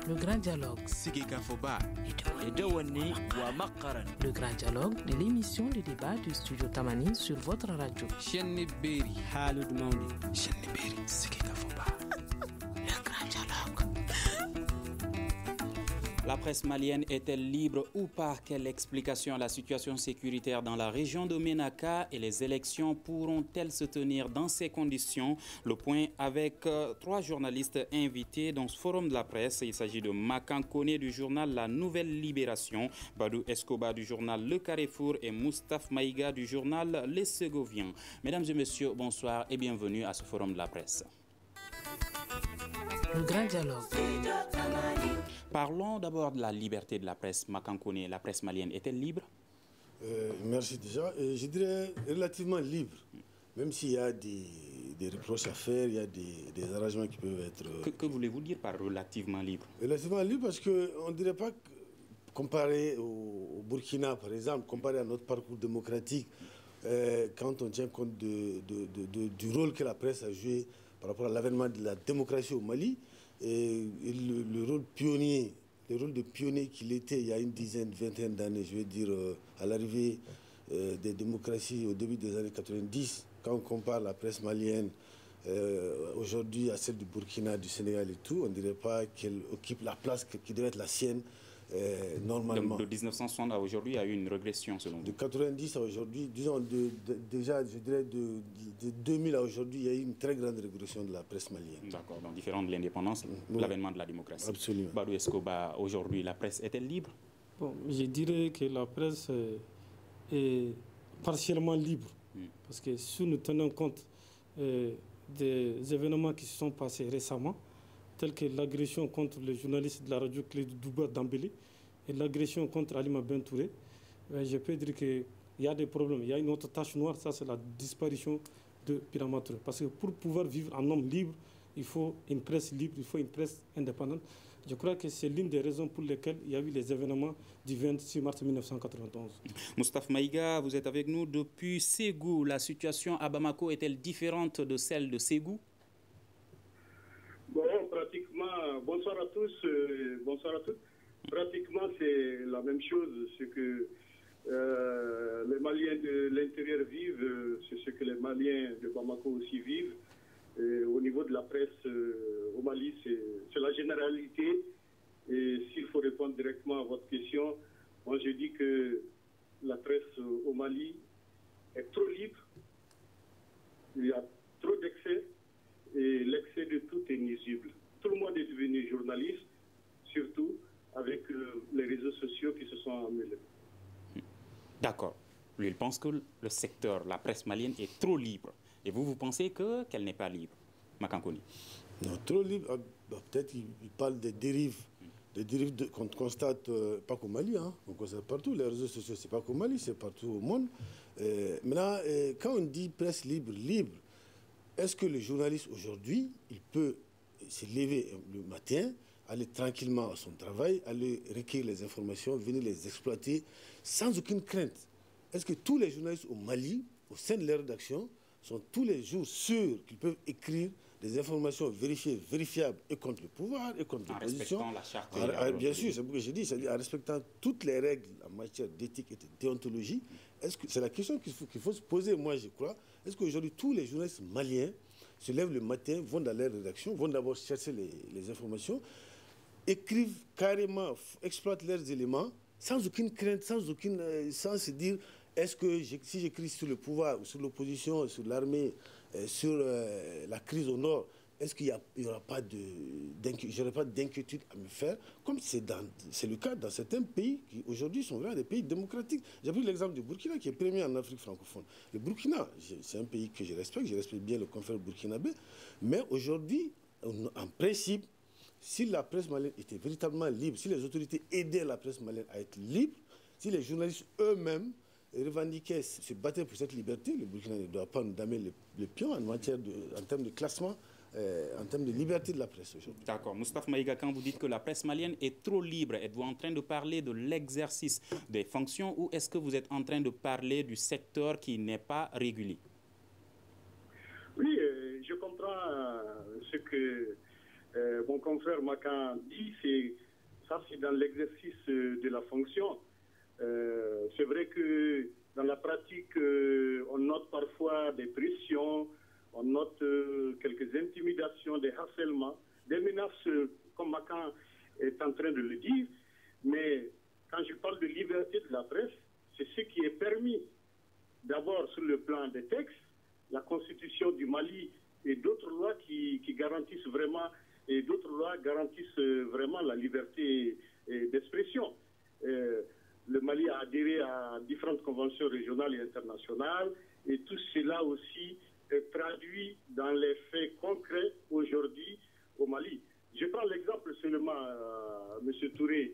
Le grand dialogue. Le grand dialogue de l'émission de débat du studio Tamani sur votre radio. Le grand dialogue. La presse malienne est-elle libre ou pas? Quelle explication à la situation sécuritaire dans la région de Ménaka et les élections pourront-elles se tenir dans ces conditions? Le point avec trois journalistes invités dans ce forum de la presse. Il s'agit de Makan Koné du journal La Nouvelle Libération, Badou Escobar du journal Le Carrefour et Moustapha Maïga du journal Les Ségoviens. Mesdames et messieurs, bonsoir et bienvenue à ce forum de la presse. Le grand dialogue. Parlons d'abord de la liberté de la presse. Makan Koné, la presse malienne est-elle libre? Merci déjà. Je dirais relativement libre, même s'il y a des reproches à faire, il y a des arrangements qui peuvent être... Que voulez-vous dire par relativement libre? Relativement libre parce qu'on ne dirait pas, comparé au Burkina par exemple, comparé à notre parcours démocratique, quand on tient compte du rôle que la presse a joué par rapport à l'avènement de la démocratie au Mali, et le rôle de pionnier qu'il était il y a une dizaine, vingtaine d'années, je veux dire, à l'arrivée des démocraties au début des années 90, quand on compare la presse malienne aujourd'hui à celle du Burkina, du Sénégal et tout, on ne dirait pas qu'elle occupe la place qui devait être la sienne normalement. Donc de 1960 à aujourd'hui, il y a eu une régression selon vous? De 90 à aujourd'hui, disons déjà, je dirais de 2000 à aujourd'hui, il y a eu une très grande régression de la presse malienne. D'accord, donc différent de l'indépendance, l'avènement de la démocratie. Absolument. Badou Escobar, aujourd'hui, la presse est-elle libre? Bon, je dirais que la presse est partiellement libre. Parce que si nous tenons compte des événements qui se sont passés récemment, tels que l'agression contre le journaliste de la radio Clé Douba Dambélé et l'agression contre Alima Bentouré, je peux dire qu'il y a des problèmes. Il y a une autre tache noire, ça c'est la disparition de Birama Touré. Parce que pour pouvoir vivre en homme libre, il faut une presse libre, il faut une presse indépendante. Je crois que c'est l'une des raisons pour lesquelles il y a eu les événements du 26 mars 1991. Moustapha Maïga, vous êtes avec nous depuis Ségou. La situation à Bamako est-elle différente de celle de Ségou? Bon, pratiquement, bonsoir à tous, bonsoir à toutes. Pratiquement, c'est la même chose. Ce que les Maliens de l'intérieur vivent, c'est ce que les Maliens de Bamako aussi vivent. Et au niveau de la presse au Mali, c'est la généralité. Et s'il faut répondre directement à votre question, moi je dis que la presse au Mali est trop libre. Il y a trop d'excès. Et l'excès de tout est nuisible. Tout le monde est devenu journaliste, surtout avec les réseaux sociaux qui se sont emmêlés. D'accord. Lui, il pense que le secteur, la presse malienne est trop libre. Et vous, vous pensez qu'elle n'est pas libre? Makan Koné. Non, trop libre. Peut-être qu'il parle des dérives. Des dérives qu'on constate, pas qu'au Mali, hein, on constate partout. Les réseaux sociaux, c'est pas qu'au Mali, c'est partout au monde. Maintenant, quand on dit presse libre, est-ce que le journaliste aujourd'hui, il peut se lever le matin, aller tranquillement à son travail, aller recueillir les informations, venir les exploiter sans aucune crainte? Est-ce que tous les journalistes au Mali, au sein de leur rédaction, sont tous les jours sûrs qu'ils peuvent écrire des informations vérifiées, vérifiables et contre le pouvoir et contre l'opposition? En respectant la charte. Bien sûr, c'est ce que j'ai dit, c'est-à-dire en respectant toutes les règles en matière d'éthique et de déontologie. C'est la question qu'il faut se poser, moi je crois. Est-ce qu'aujourd'hui tous les journalistes maliens se lèvent le matin, vont dans leur rédaction, vont d'abord chercher les écrivent carrément, exploitent leurs éléments, sans aucune crainte, sans se dire, est-ce que si j'écris sur le pouvoir, sur l'opposition, sur l'armée, sur la crise au nord, est-ce qu'il n'y aura pas d'inquiétude à me faire, comme c'est le cas dans certains pays qui aujourd'hui sont vraiment des pays démocratiques. J'ai pris l'exemple du Burkina qui est premier en Afrique francophone. Le Burkina, c'est un pays que je respecte bien le confrère burkinabé, mais aujourd'hui, en principe, si la presse malienne était véritablement libre, si les autorités aidaient la presse malienne à être libre, si les journalistes eux-mêmes revendiquaient, se battaient pour cette liberté, le Burkina ne doit pas nous damer le pion en termes de classement, en termes de liberté de la presse aujourd'hui. D'accord. Moustapha Maïga, quand vous dites que la presse malienne est trop libre, êtes-vous en train de parler de l'exercice des fonctions ou est-ce que vous êtes en train de parler du secteur qui n'est pas régulé? Oui, je comprends ce que mon confrère Makan dit, c'est dans l'exercice de la fonction. C'est vrai que dans la pratique, on note parfois des pressions, on note quelques intimidations, des harcèlements, des menaces, comme Makan est en train de le dire. Mais quand je parle de liberté de la presse, c'est ce qui est permis d'abord sur le plan des textes, la Constitution du Mali et d'autres lois qui garantissent vraiment, et d'autres lois garantissent vraiment la liberté d'expression. Le Mali a adhéré à différentes conventions régionales et internationales, et tout cela aussi est traduit dans les faits concrets aujourd'hui au Mali. Je prends l'exemple seulement, M. Touré,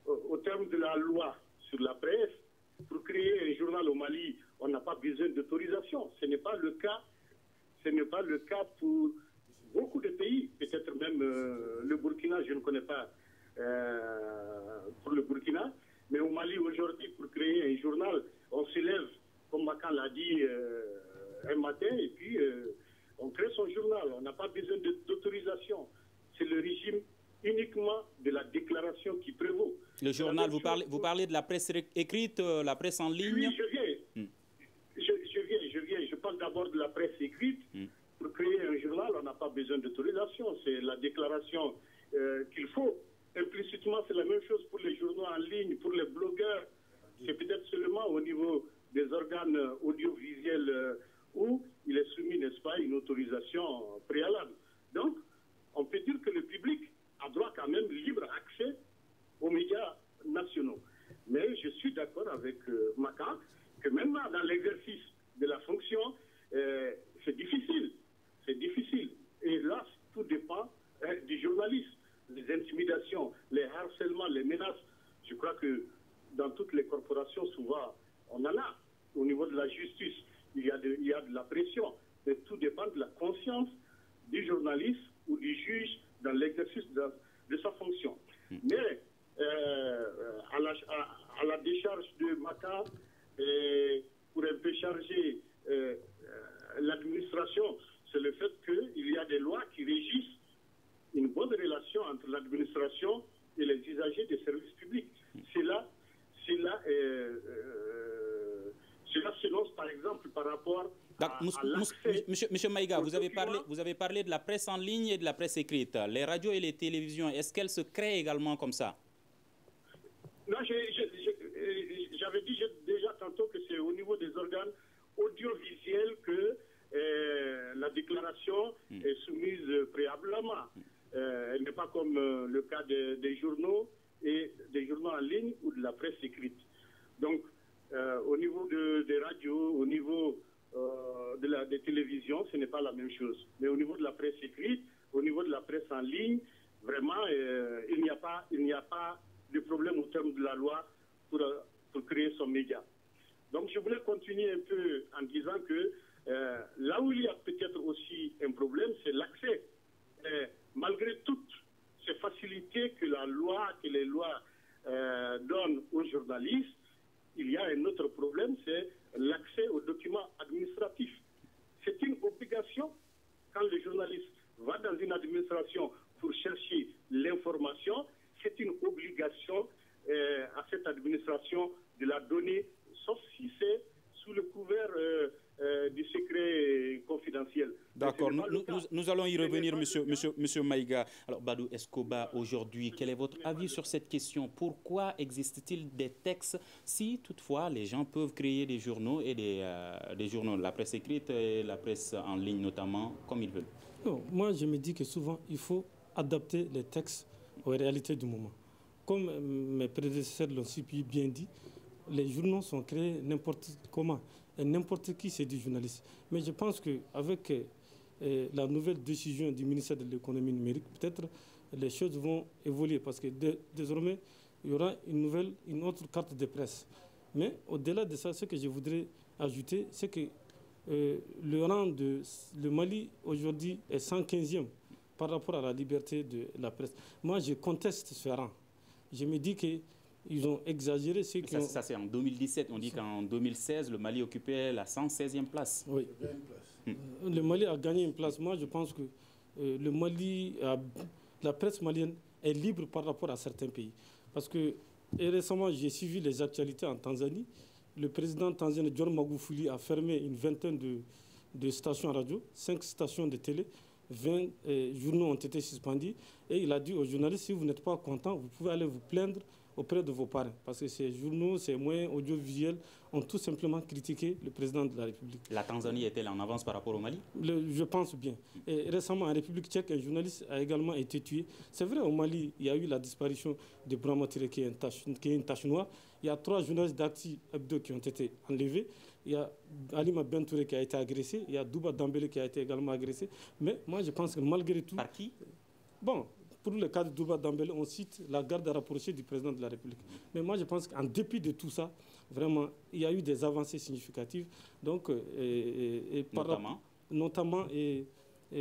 au terme de la loi sur la presse, pour créer un journal au Mali, on n'a pas besoin d'autorisation. Ce n'est pas le cas. Ce n'est pas le cas pour beaucoup de pays, peut-être même le Burkina, je ne connais pas pour le Burkina, mais au Mali aujourd'hui, pour créer un journal, on se lève, comme Makan l'a dit un matin, et puis on crée son journal. On n'a pas besoin d'autorisation. C'est le régime uniquement de la déclaration qui prévaut. Le journal, vous parlez de la presse écrite, la presse en ligne? Oui, je viens. Je viens. Je parle d'abord de la presse écrite. Pour créer un journal, on n'a pas besoin d'autorisation. C'est la déclaration qu'il faut. Implicitement, c'est la même chose pour les journaux en ligne, pour les blogueurs. C'est peut-être seulement au niveau des organes audiovisuels où il est soumis, n'est-ce pas, une autorisation préalable. Donc, on peut dire que le public a droit quand même libre accès aux médias nationaux. Mais je suis d'accord avec Makan que maintenant, dans l'exercice de la fonction, c'est difficile. C'est difficile. Et là, tout dépend du journaliste. Les intimidations, les harcèlements, les menaces. Je crois que dans toutes les corporations, souvent, on en a. Au niveau de la justice, il y a de la pression. Mais tout dépend de la conscience du journaliste ou du juge dans l'exercice de sa fonction. Mais à la décharge de Makan, pour un peu charger l'administration, c'est le fait qu'il y a des lois qui régissent une bonne relation entre l'administration et les usagers des services publics. Cela s'énonce par exemple par rapport à l'accès. Monsieur Maïga, vous avez parlé de la presse en ligne et de la presse écrite. Les radios et les télévisions, est-ce qu'elles se créent également comme ça? Non, j'avais dit déjà tantôt que c'est au niveau des organes audiovisuels que la déclaration est soumise préalablement. Elle n'est pas comme le cas des journaux et des journaux en ligne ou de la presse écrite. Donc, au niveau des radios, au niveau des télévisions, ce n'est pas la même chose. Mais au niveau de la presse écrite, au niveau de la presse en ligne, vraiment, il n'y a pas de problème au terme de la loi pour créer son média. Donc, je voulais continuer un peu en disant que là où il y a peut-être aussi un problème, c'est l'accès. Malgré toutes ces facilités que les lois donnent aux journalistes, il y a un autre problème, c'est l'accès aux documents administratifs. C'est une obligation quand le journaliste va dans une administration pour chercher l'information, c'est une obligation à cette administration de la donner, sauf si c'est sous le couvert du secret confidentiel. D'accord, nous allons y revenir, monsieur Maïga. Alors, Badou Escoba, aujourd'hui, quel est votre avis sur cette question? Pourquoi existe-t-il des textes si, toutefois, les gens peuvent créer des journaux et des journaux, la presse écrite et la presse en ligne notamment, comme ils veulent? Non, moi, je me dis que souvent, il faut adapter les textes aux réalités du moment. Comme mes prédécesseurs l'ont si bien dit, les journaux sont créés n'importe comment. Et n'importe qui, c'est du journaliste. Mais je pense qu'avec la nouvelle décision du ministère de l'économie numérique, peut-être les choses vont évoluer parce que désormais, il y aura une autre carte de presse. Mais au-delà de ça, ce que je voudrais ajouter, c'est que le Mali aujourd'hui est 115e par rapport à la liberté de la presse. Moi, je conteste ce rang. Je me dis qu'ils ont exagéré. Ça, c'est en 2017. On dit qu'en 2016, le Mali occupait la 116e place. Oui. Le Mali a gagné une place. Moi, je pense que le Mali, la presse malienne est libre par rapport à certains pays. Parce que récemment, j'ai suivi les actualités en Tanzanie. Le président tanzanien John Magufuli a fermé une vingtaine de stations radio, 5 stations de télé, 20 journaux ont été suspendus. Et il a dit aux journalistes, si vous n'êtes pas content, vous pouvez aller vous plaindre auprès de vos parents. Parce que ces journaux, ces moyens audiovisuels ont tout simplement critiqué le président de la République. La Tanzanie est-elle en avance par rapport au Mali? Je pense bien. Et récemment, en République tchèque, un journaliste a également été tué. C'est vrai, au Mali, il y a eu la disparition de Brahma Tiré, qui est une tache noire. Il y a 3 journalistes d'Acti Hebdo qui ont été enlevés. Il y a Alima Bentouré qui a été agressé. Il y a Douba Dambélé qui a été également agressé. Mais moi, je pense que malgré tout... Par qui? Bon, pour le cas de Douba Dambélé, on cite la garde rapprochée du président de la République. Mais moi, je pense qu'en dépit de tout ça, vraiment, il y a eu des avancées significatives. Donc, notamment,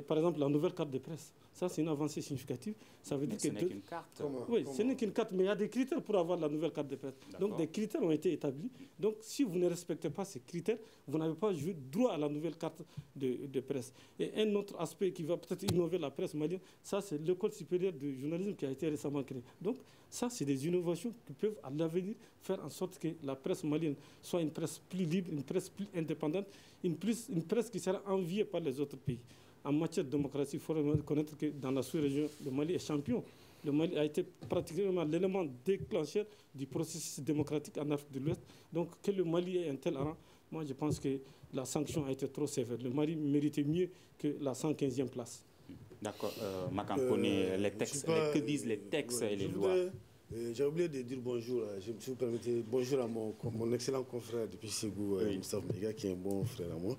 par exemple, la nouvelle carte de presse. Ça, c'est une avancée significative. Ça veut dire que ce n'est qu'une carte. Oui, ce n'est qu'une carte, mais il y a des critères pour avoir la nouvelle carte de presse. Donc, des critères ont été établis. Donc, si vous ne respectez pas ces critères, vous n'avez pas droit à la nouvelle carte de presse. Et un autre aspect qui va peut-être innover la presse malienne, ça, c'est l'école supérieure de journalisme qui a été récemment créée. Donc, ça, c'est des innovations qui peuvent, à l'avenir, faire en sorte que la presse malienne soit une presse plus libre, une presse plus indépendante, une presse qui sera enviée par les autres pays. En matière de démocratie, il faut reconnaître que dans la sous-région, le Mali est champion. Le Mali a été pratiquement l'élément déclencheur du processus démocratique en Afrique de l'Ouest. Donc, que le Mali ait un tel rang, moi, je pense que la sanction a été trop sévère. Le Mali méritait mieux que la 115e place. D'accord. Makan connaît les textes. Que disent les textes et les lois? J'ai oublié de dire bonjour, si vous permettez, bonjour à mon excellent confrère depuis Ségou, Moustapha Mega, qui est un bon frère à moi.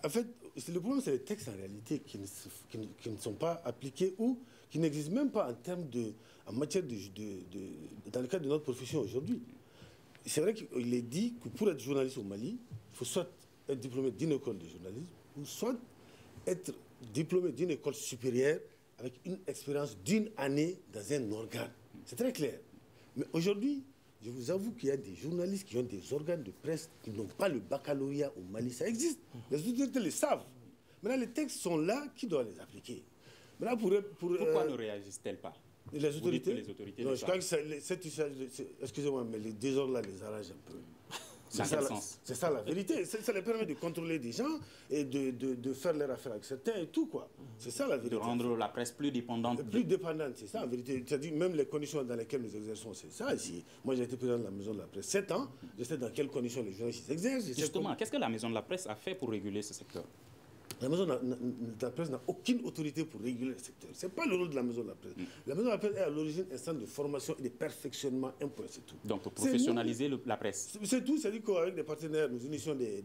En fait, le problème, c'est les textes en réalité qui ne sont pas appliqués ou qui n'existent même pas en matière dans le cadre de notre profession aujourd'hui. C'est vrai qu'il est dit que pour être journaliste au Mali, il faut soit être diplômé d'une école de journalisme ou soit être diplômé d'une école supérieure avec une expérience d'une année dans un organe. C'est très clair. Mais aujourd'hui, je vous avoue qu'il y a des journalistes qui ont des organes de presse qui n'ont pas le baccalauréat au Mali. Ça existe. Les autorités le savent. Maintenant, les textes sont là, qui doit les appliquer? Maintenant, pourquoi ne réagissent-elles pas? Les autorités? Les autorités non, je crois que excusez-moi, mais les désordres-là les arrangent un peu. C'est ça la vérité. Ça les permet de contrôler des gens et de faire leur affaire avec certains et tout, quoi. C'est ça la vérité. De rendre la presse plus dépendante. Plus dépendante, c'est ça en vérité. C'est-à-dire même les conditions dans lesquelles nous exerçons, c'est ça ici. Moi j'ai été président de la Maison de la Presse 7 ans. Je sais dans quelles conditions les journalistes exercent. Justement, qu'est-ce que la Maison de la Presse a fait pour réguler ce secteur? La Maison de la Presse n'a aucune autorité pour réguler le secteur. Ce n'est pas le rôle de la Maison de la Presse. La Maison de la Presse est à l'origine un centre de formation et de perfectionnement, c'est tout. Donc pour professionnaliser la presse? C'est tout, c'est-à-dire qu'avec des partenaires, nous initions des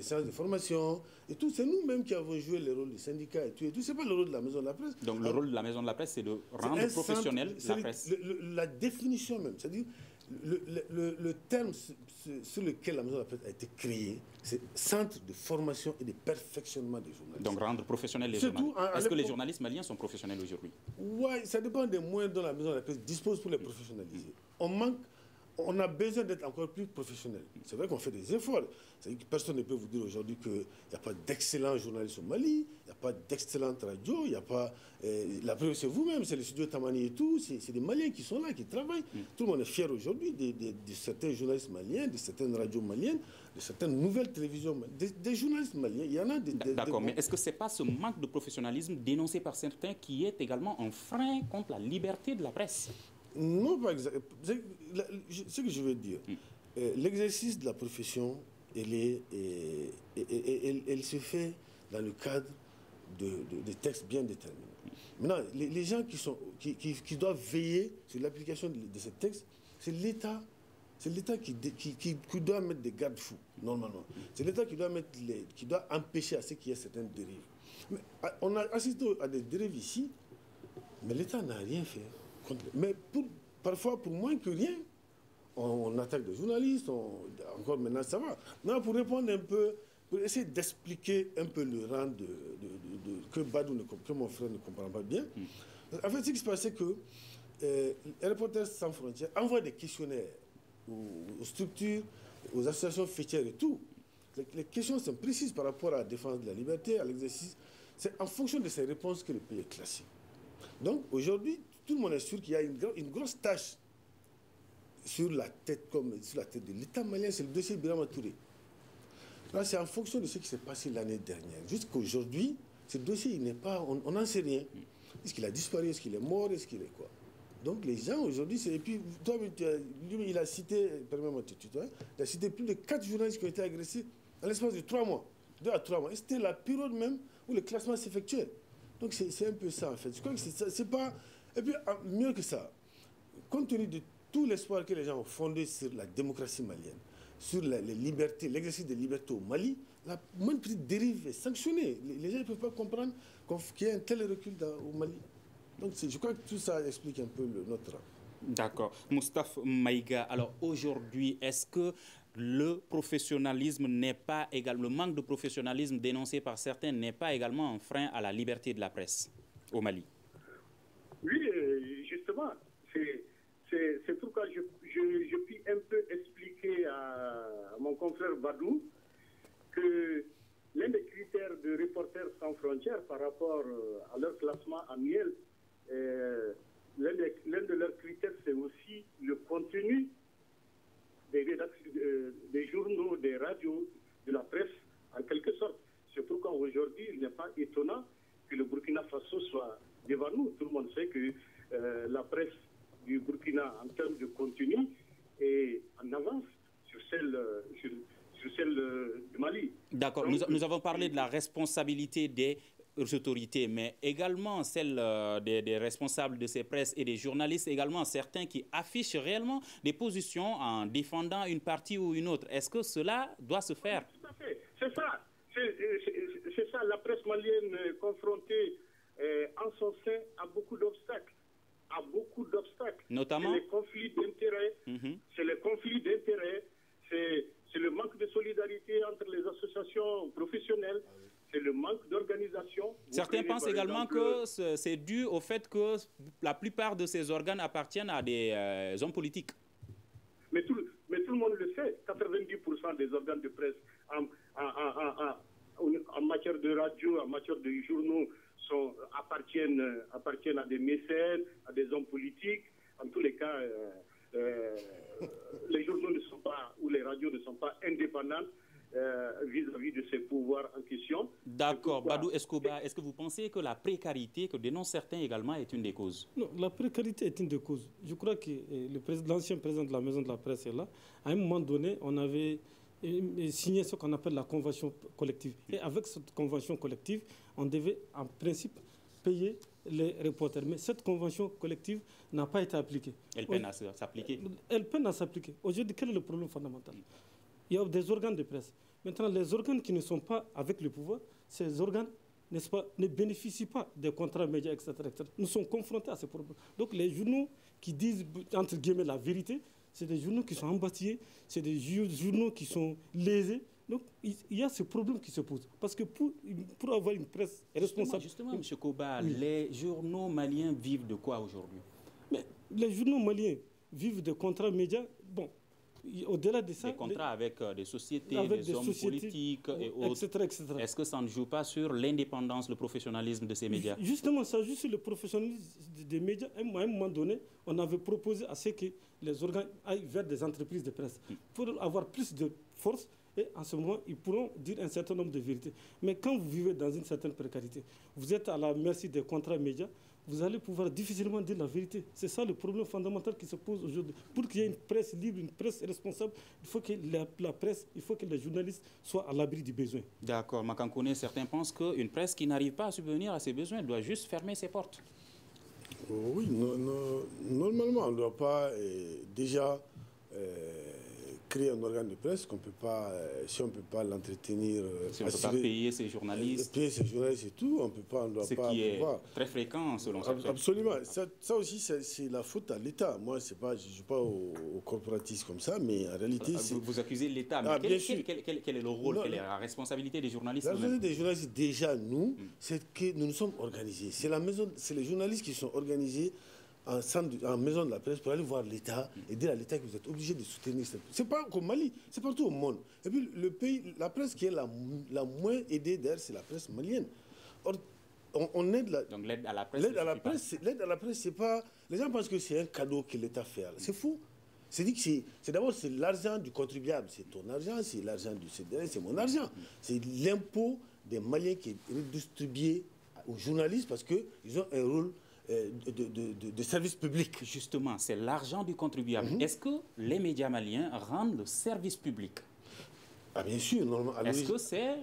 séances de formation et tout. C'est nous-mêmes qui avons joué le rôle du syndicat et tout. Ce n'est pas le rôle de la Maison de la Presse. Donc le rôle de la Maison de la Presse, c'est de rendre professionnelle la presse? La définition même, c'est-à-dire le terme sur lequel la Maison de la Presse a été créée, c'est centre de formation et de perfectionnement des journalistes. Donc rendre professionnels les journalistes. Est-ce que les journalistes maliens sont professionnels aujourd'hui? Oui, ça dépend des moyens dont la Maison de la Presse dispose pour les professionnaliser. On a besoin d'être encore plus professionnel. C'est vrai qu'on fait des efforts. Personne ne peut vous dire aujourd'hui qu'il n'y a pas d'excellents journalistes au Mali, il n'y a pas d'excellentes radios, il n'y a pas... la preuve, c'est vous-même, c'est le studio Tamani et tout, c'est des Maliens qui sont là, qui travaillent. Tout le monde est fier aujourd'hui de certains journalistes maliens, de certaines radios maliennes, de certaines nouvelles télévisions, des journalistes maliens. Il y en a des... D'accord, mais est-ce que ce n'est pas ce manque de professionnalisme dénoncé par certains qui est également un frein contre la liberté de la presse? Non, pas exactement. Ce que je veux dire, l'exercice de la profession, elle se fait dans le cadre de textes bien déterminés. Maintenant, les gens qui doivent veiller sur l'application de ces textes, c'est l'État. C'est l'État qui doit mettre des garde-fous, normalement. C'est l'État qui doit empêcher à ce qu'il y ait certaines dérives. Mais on a assisté à des dérives ici, mais l'État n'a rien fait. Mais parfois, pour moins que rien, on attaque des journalistes, encore maintenant ça va. Non, pour répondre un peu, pour essayer d'expliquer un peu le rang que mon frère ne comprend pas bien. En fait, ce qui se passe, c'est que Reporters sans frontières envoie des questionnaires aux structures, aux associations fêtières et tout. Les questions sont précises par rapport à la défense de la liberté, à l'exercice. c'est en fonction de ces réponses que le pays est classé. Donc aujourd'hui, tout le monde est sûr qu'il y a une grosse tâche sur la tête, comme sur la tête de l'État malien, c'est le dossier Birama Touré. Là, c'est en fonction de ce qui s'est passé l'année dernière. Jusqu'aujourd'hui, ce dossier, il n'est pas, on n'en sait rien. Est-ce qu'il a disparu, est-ce qu'il est mort, est-ce qu'il est quoi? Donc les gens aujourd'hui, et puis toi, lui, il a cité, permets-moi de te tutoyer, il a cité plus de 4 journalistes qui ont été agressés en l'espace de 3 mois, 2 à 3 mois. Et c'était la période même où le classement s'effectuait. Donc c'est un peu ça en fait. Je crois que c'est pas... Et puis mieux que ça, compte tenu de tout l'espoir que les gens ont fondé sur la démocratie malienne, sur les libertés, l'exercice des libertés au Mali, la moindre petite dérive est sanctionnée. Les gens ne peuvent pas comprendre qu'il y ait un tel recul au Mali. Donc je crois que tout ça explique un peu notre... D'accord. Moustapha Maïga, alors aujourd'hui, est-ce que le professionnalisme n'est pas également, le manque de professionnalisme dénoncé par certains n'est pas également un frein à la liberté de la presse au Mali? Oui, justement, c'est pourquoi je puis un peu expliquer à mon confrère Badou que l'un des critères de Reporters sans frontières par rapport à leur classement annuel, l'un de leurs critères, c'est aussi le contenu des journaux, des radios, de la presse, en quelque sorte. C'est pourquoi aujourd'hui, il n'est pas étonnant que le Burkina Faso soit devant nous. Tout le monde sait que la presse du Burkina, en termes de contenu, est en avance sur celle du Mali. D'accord. Nous avons parlé de la responsabilité des autorités, mais également celle des responsables de ces presses et des journalistes, également certains qui affichent réellement des positions en défendant une partie ou une autre. Est-ce que cela doit se faire? Tout à fait. C'est ça. C'est ça. La presse malienne confrontée en son sein à beaucoup d'obstacles. Notamment c'est les conflits d'intérêts, c'est les conflits d'intérêts, c'est le manque de solidarité entre les associations professionnelles, c'est le manque d'organisation. Certains pensent également que c'est dû au fait que la plupart de ces organes appartiennent à des hommes politiques. Mais tout le monde le sait, 90% des organes de presse en matière de radio, en matière de journaux, appartiennent à des mécènes, à des hommes politiques. En tous les cas, les journaux ne sont pas, ou les radios ne sont pas indépendantes vis-à-vis de ces pouvoirs en question. D'accord. Badou Escobar, est-ce que vous pensez que la précarité que dénoncent certains également est une des causes? Non, la précarité est une des causes. Je crois que l'ancien président de la Maison de la Presse est là. À un moment donné, on avait signé ce qu'on appelle la convention collective. Et avec cette convention collective, on devait en principe payer les reporters. Mais cette convention collective n'a pas été appliquée. Elle peine à s'appliquer. Elle peine à s'appliquer. Aujourd'hui, quel est le problème fondamental? Il y a des organes de presse. Maintenant, les organes qui ne sont pas avec le pouvoir, ces organes, n'est-ce pas, ne bénéficient pas des contrats médias, etc., etc. Nous sommes confrontés à ces problèmes. Donc les journaux qui disent, entre guillemets, la vérité, c'est des journaux qui sont embâtillés, c'est des journaux qui sont lésés. Donc, il y a ce problème qui se pose. Parce que pour avoir une presse responsable... Justement, M. Koba, les journaux maliens vivent de quoi aujourd'hui? Mais les journaux maliens vivent de contrats médias. Bon, au-delà de ça... Des contrats avec des sociétés, des hommes politiques et autres. Etc. Est-ce que ça ne joue pas sur l'indépendance, le professionnalisme de ces médias? Justement, ça joue sur le professionnalisme des médias. À un moment donné, on avait proposé à ce que les organes aillent vers des entreprises de presse pour avoir plus de force. Et en ce moment, ils pourront dire un certain nombre de vérités. Mais quand vous vivez dans une certaine précarité, vous êtes à la merci des contrats médias, vous allez pouvoir difficilement dire la vérité. C'est ça le problème fondamental qui se pose aujourd'hui. Pour qu'il y ait une presse libre, une presse responsable, il faut que la presse, il faut que les journalistes soient à l'abri du besoin. D'accord. Makankone, certains pensent qu'une presse qui n'arrive pas à subvenir à ses besoins doit juste fermer ses portes. Oui, normalement, on ne doit pas déjà... créer un organe de presse qu'on peut pas, si on ne peut pas l'entretenir, si on ne peut pas payer ses journalistes, et tout, on peut pas, on doit ce pas. Qui est très fréquent selon certains. Absolument. Ça aussi, c'est la faute à l'État. Moi, c'est pas, je ne joue pas au corporatisme comme ça, mais en réalité, vous accusez l'État. Mais quel est le rôle, quelle est la responsabilité des journalistes? La responsabilité des journalistes, déjà nous, c'est que nous nous sommes organisés. C'est les journalistes qui sont organisés en maison de la presse pour aller voir l'État et dire à l'État que vous êtes obligé de soutenir cette presse. Ce n'est pas qu'au Mali, c'est partout au monde. Et puis le pays, la presse qui est la moins aidée d'ailleurs, c'est la presse malienne. on aide la... Donc l'aide à la presse. L'aide à la presse, c'est pas... Les gens pensent que c'est un cadeau que l'État fait. C'est faux. C'est d'abord c'est l'argent du contribuable. C'est ton argent, c'est l'argent du CDN, c'est mon argent. C'est l'impôt des Maliens qui est redistribué aux journalistes parce qu'ils ont un rôle de service public. Justement, c'est l'argent du contribuable. Est-ce que les médias maliens rendent le service public? Ah bien sûr, normalement. Est-ce que c'est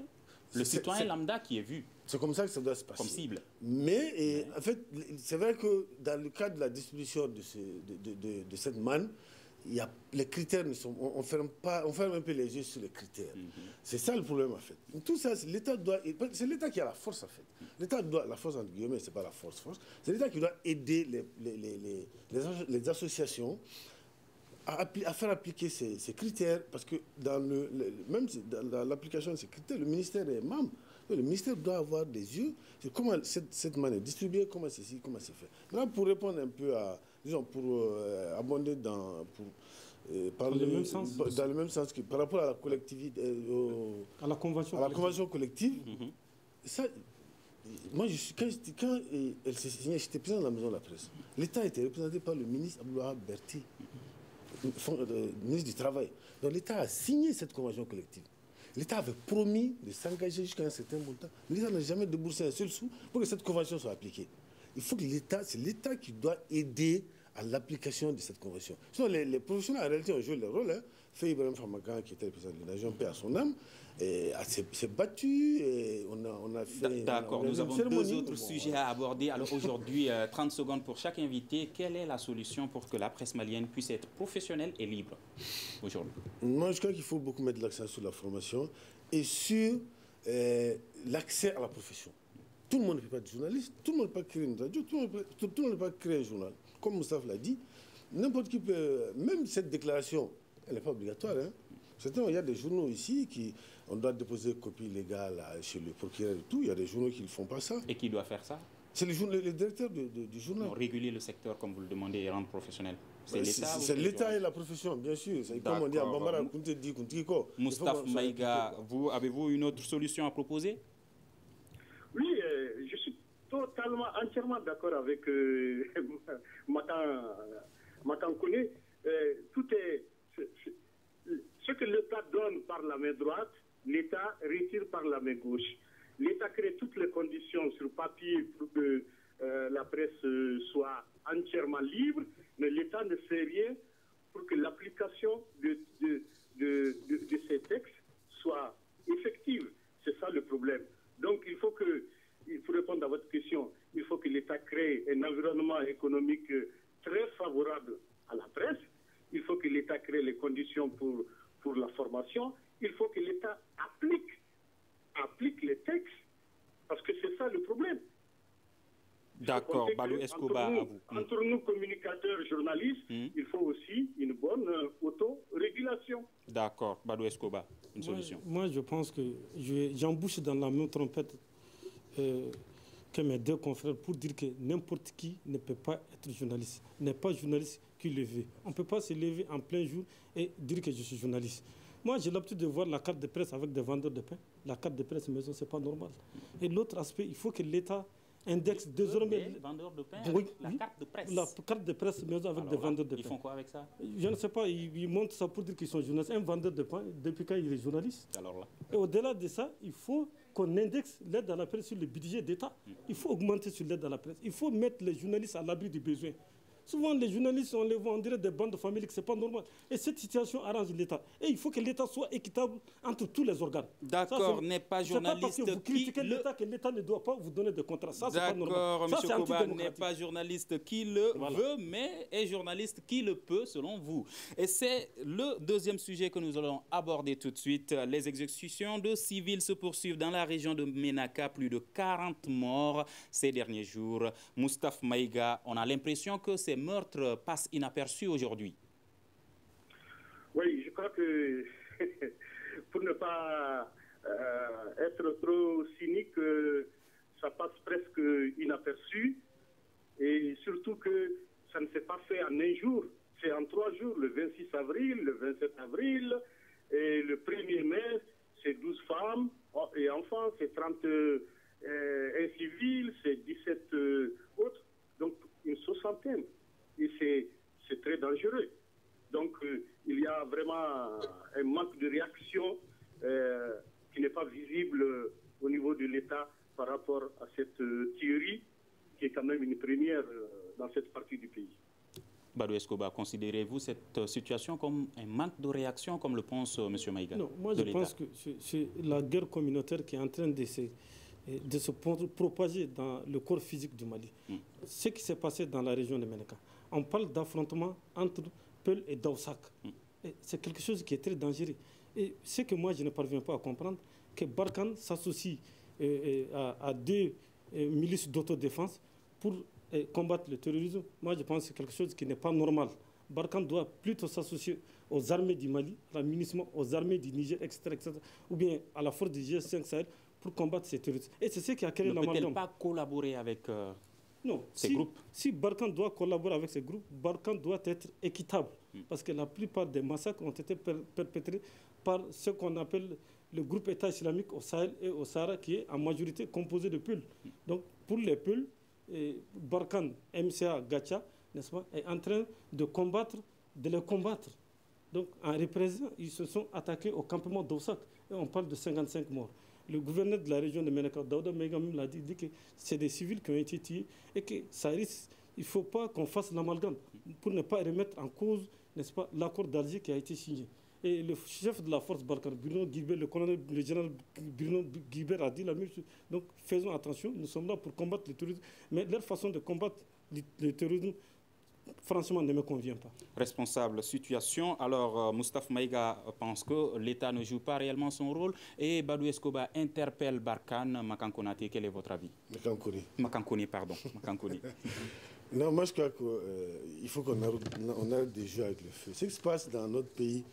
le citoyen lambda qui est vu? C'est comme ça que ça doit se passer. Comme cible. Mais en fait, c'est vrai que dans le cadre de la distribution de cette manne, il y a, les critères ne sont, on ferme un peu les yeux sur les critères. C'est ça le problème en fait. Tout ça, c'est l'État qui a la force en fait. L'État doit, la force entre guillemets, c'est pas la force, c'est l'État qui doit aider les associations à faire appliquer ces critères, parce que même dans l'application de ces critères, le ministère est membre. Le ministère doit avoir des yeux sur comment cette manne est distribuée, comment c'est fait. Maintenant, pour répondre un peu à, disons, pour abonder dans le même sens que par rapport à la collectivité, à la convention collective, ça, moi, quand elle s'est signée, j'étais présent dans la maison de la presse. L'État était représenté par le ministre Abdoulaye Berti, ministre du Travail. Donc l'État a signé cette convention collective. L'État avait promis de s'engager jusqu'à un certain montant. L'État n'a jamais déboursé un seul sou pour que cette convention soit appliquée. Il faut que c'est l'État qui doit aider à l'application de cette convention. Sinon, les professionnels, en réalité, ont joué leur rôle. Fait Ibrahim Famagan, qui était le président de la nation, paix à son âme, s'est battu. Et on a fait... D'accord, nous avons deux autres sujets à aborder. Alors aujourd'hui, 30 secondes pour chaque invité. Quelle est la solution pour que la presse malienne puisse être professionnelle et libre aujourd'hui? Moi, je crois qu'il faut beaucoup mettre l'accent sur la formation et sur l'accès à la profession. Tout le monde ne peut pas être journaliste, tout le monde ne peut pas créer une radio, tout le monde ne peut pas créer un journal. Comme Moustapha l'a dit, n'importe qui peut... Même cette déclaration, elle n'est pas obligatoire. Il y a des journaux ici on doit déposer copie légale chez le procureur et tout. Il y a des journaux qui ne font pas ça. Et qui doit faire ça? C'est le directeur du journal. Non, réguler le secteur, comme vous le demandez, et rendre professionnel. C'est l'État? C'est l'État et la profession, bien sûr. Comme on dit à Bambara, Moustapha Maïga, avez-vous une autre solution à proposer? Oui, je suis entièrement d'accord avec Matan Kone. Tout est... Ce que l'État donne par la main droite, l'État retire par la main gauche. L'État crée toutes les conditions sur papier pour que la presse soit entièrement libre, mais l'État ne fait rien pour que l'application de ces textes soit effective. C'est ça le problème. Donc il faut répondre à votre question, il faut que l'État crée un environnement économique très favorable à la presse. Il faut que l'État crée les conditions pour la formation. Il faut que l'État applique les textes, parce que c'est ça le problème. D'accord, Balou Escoba, à vous. Entre nous, communicateurs, journalistes, il faut aussi une bonne autorégulation. D'accord, Balou Escoba, une solution. Moi, je pense que j'embouche dans la même trompette que mes deux confrères pour dire que n'importe qui ne peut pas être journaliste. N'est pas journaliste qui le veut. On ne peut pas se lever en plein jour et dire que je suis journaliste. Moi, j'ai l'habitude de voir la carte de presse avec des vendeurs de pain. La carte de presse maison, ce n'est pas normal. Et l'autre aspect, il faut que l'État indexe désormais... Des vendeurs de pain oui, avec la carte de presse. La carte de presse maison avec des vendeurs de pain. Ils font quoi avec ça? Je ne sais pas, ils montrent ça pour dire qu'ils sont journalistes. Un vendeur de pain, depuis quand il est journaliste? Alors là. Et au-delà de ça, il faut qu'on indexe l'aide à la presse sur le budget d'État. Il faut augmenter sur l'aide à la presse. Il faut mettre les journalistes à l'abri du besoin. Souvent, les journalistes, on les voit, on dirait des bandes de famille, que ce n'est pas normal. Et cette situation arrange l'État. Et il faut que l'État soit équitable entre tous les organes. D'accord, n'est pas journaliste pas parce que vous critiquez l'État que l'État ne doit pas vous donner de contrats. Ça, c'est pas normal. D'accord, M. Koba n'est pas journaliste qui le veut, mais est journaliste qui le peut, selon vous. Et c'est le deuxième sujet que nous allons aborder tout de suite. Les exécutions de civils se poursuivent dans la région de Ménaka. Plus de 40 morts ces derniers jours. Moustapha Maïga, on a l'impression que ces meurtres passent inaperçus aujourd'hui. Oui, je crois que pour ne pas être trop cynique, ça passe presque inaperçu, et surtout que ça ne s'est pas fait en un jour, c'est en 3 jours, le 26 avril, le 27 avril, et le 1er mai, c'est 12 femmes et enfants, c'est 30 un civil, c'est 17 autres, donc une soixantaine. Et c'est très dangereux. Donc il y a vraiment un manque de réaction qui n'est pas visible au niveau de l'État par rapport à cette théorie qui est quand même une première dans cette partie du pays. Badou Escobar, considérez-vous cette situation comme un manque de réaction, comme le pense M. Maïga? Non, moi je pense que c'est la guerre communautaire qui est en train de se propager dans le corps physique du Mali. Ce qui s'est passé dans la région de Ménaka, on parle d'affrontement entre Peul et Daosak. C'est quelque chose qui est très dangereux. Et ce que moi je ne parviens pas à comprendre, que Barkhane s'associe à deux milices d'autodéfense pour combattre le terrorisme. Moi je pense que c'est quelque chose qui n'est pas normal. Barkhane doit plutôt s'associer aux armées du Mali, à l'administration, aux armées du Niger, etc., ou bien à la force du G5 Sahel pour combattre ces terroristes. Et c'est ce qui a créé l'amalgame. Ne peut-elle pas collaborer avec ces groupes? Si Barkhane doit collaborer avec ces groupes, Barkhane doit être équitable. Parce que la plupart des massacres ont été perpétrés par ce qu'on appelle le groupe État islamique au Sahel et au Sahara, qui est en majorité composé de Peuls. Donc pour les Peuls, Barkhane, MCA, Gacha, n'est-ce pas, est en train de les combattre. Donc en représailles, ils se sont attaqués au campement d'Ossak. Et on parle de 55 morts. Le gouverneur de la région de Ménaka, Daouda Megamim, l'a dit que c'est des civils qui ont été tués et que ça risque, il ne faut pas qu'on fasse l'amalgame pour ne pas remettre en cause, n'est-ce pas, l'accord d'Alger qui a été signé. Et le chef de la force Barkhane, Bruno Guibert, le général Bruno Guibert a dit la même chose. Donc faisons attention, nous sommes là pour combattre le terrorisme. Mais leur façon de combattre le terrorisme, franchement, ne me convient pas. Responsable situation. Alors, Moustapha Maïga pense que l'État ne joue pas réellement son rôle et Badou Escobar interpelle Barkhane. Makan Konaté, quel est votre avis? Makankoni, pardon. Makankoni. Non, moi je crois qu'il faut qu'on arrête de jouer avec le feu. Ce qui se passe dans notre pays,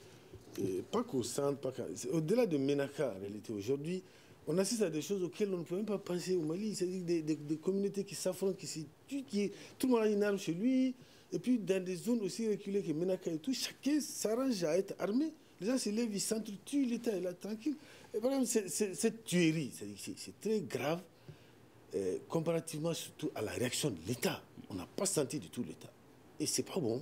pas qu'au centre, au-delà de Ménaka, en réalité, aujourd'hui, on assiste à des choses auxquelles on ne peut même pas penser au Mali. C'est-à-dire des communautés qui s'affrontent, tout le monde a une arme chez lui. Et puis, dans des zones aussi reculées que Ménaka et tout, chacun s'arrange à être armé. Les gens se lèvent, ils s'entretuent, l'État est là tranquille. Et par exemple, cette tuerie, c'est très grave, comparativement surtout à la réaction de l'État. On n'a pas senti du tout l'État. Et c'est pas bon.